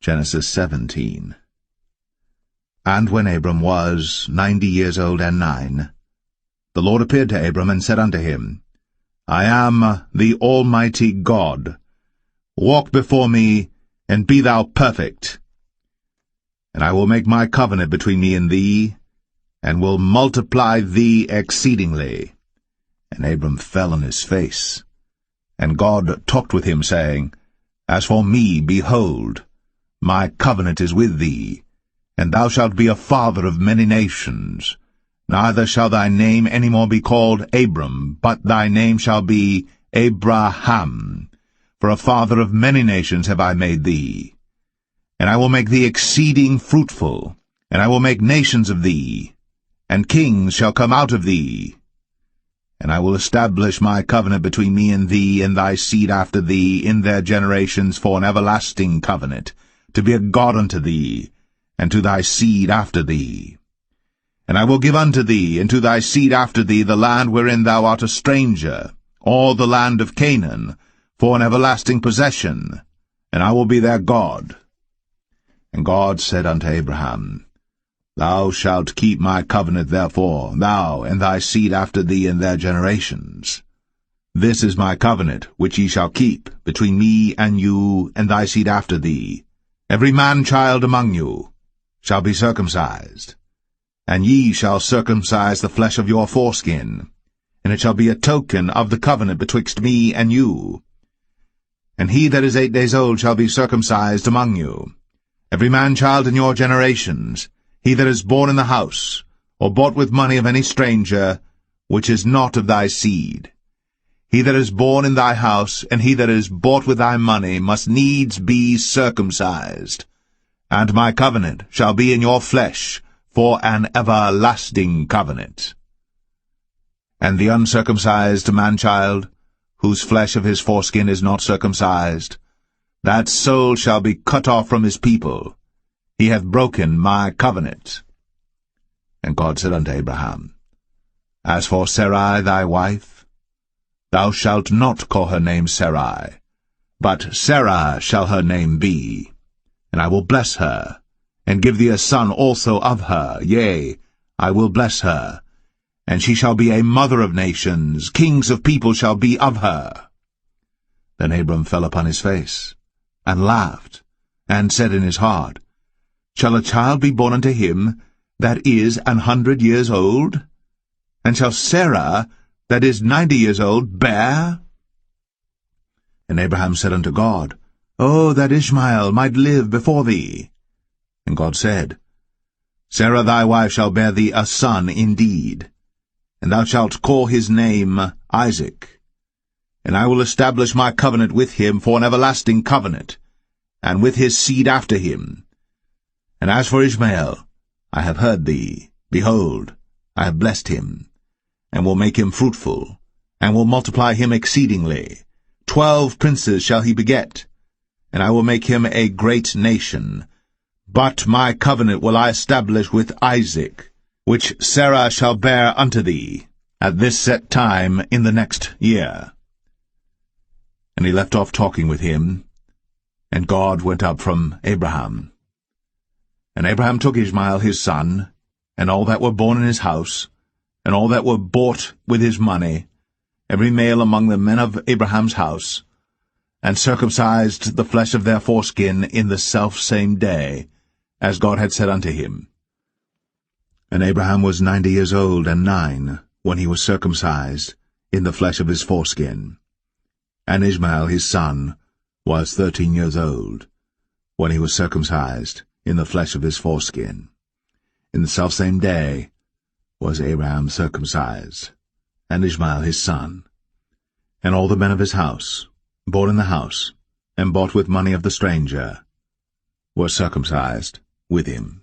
Genesis 17. And when Abram was 90 years old and 9, the Lord appeared to Abram and said unto him, I am the Almighty God. Walk before me, and be thou perfect. And I will make my covenant between me and thee, and will multiply thee exceedingly. And Abram fell on his face. And God talked with him, saying, As for me, behold, my covenant is with thee, and thou shalt be a father of many nations. Neither shall thy name any more be called Abram, but thy name shall be Abraham. For a father of many nations have I made thee. And I will make thee exceeding fruitful, and I will make nations of thee, and kings shall come out of thee. And I will establish my covenant between me and thee and thy seed after thee in their generations for an everlasting covenant, to be a God unto thee, and to thy seed after thee. And I will give unto thee and to thy seed after thee the land wherein thou art a stranger, all the land of Canaan, for an everlasting possession, and I will be their God. And God said unto Abraham, Thou shalt keep my covenant therefore, thou and thy seed after thee in their generations. This is my covenant which ye shall keep between me and you and thy seed after thee. Every man-child among you shall be circumcised, and ye shall circumcise the flesh of your foreskin, and it shall be a token of the covenant betwixt me and you. And he that is 8 days old shall be circumcised among you, every man-child in your generations, he that is born in the house, or bought with money of any stranger, which is not of thy seed. He that is born in thy house, and he that is bought with thy money, must needs be circumcised. And my covenant shall be in your flesh, for an everlasting covenant. And the uncircumcised man-child, whose flesh of his foreskin is not circumcised, that soul shall be cut off from his people. He hath broken my covenant. And God said unto Abraham, As for Sarai thy wife, thou shalt not call her name Sarai, but Sarah shall her name be. And I will bless her, and give thee a son also of her. Yea, I will bless her, and she shall be a mother of nations. Kings of people shall be of her. Then Abram fell upon his face, and laughed, and said in his heart, Shall a child be born unto him that is 100 years old? And shall Sarah, that is 90 years old, bear? And Abraham said unto God, O that Ishmael might live before thee! And God said, Sarah thy wife shall bear thee a son indeed, and thou shalt call his name Isaac. And I will establish my covenant with him for an everlasting covenant, and with his seed after him. And as for Ishmael, I have heard thee. Behold, I have blessed him, and will make him fruitful, and will multiply him exceedingly. 12 princes shall he beget, and I will make him a great nation. But my covenant will I establish with Isaac, which Sarah shall bear unto thee, at this set time in the next year. And he left off talking with him, and God went up from Abraham. And Abraham took Ishmael his son, and all that were born in his house, and all that were bought with his money, every male among the men of Abraham's house, and circumcised the flesh of their foreskin in the selfsame day, as God had said unto him. And Abraham was 90 years old and 9, when he was circumcised in the flesh of his foreskin. And Ishmael his son was 13 years old, when he was circumcised in the flesh of his foreskin. In the selfsame day was Abraham circumcised, and Ishmael his son. And all the men of his house, born in the house, and bought with money of the stranger, were circumcised with him.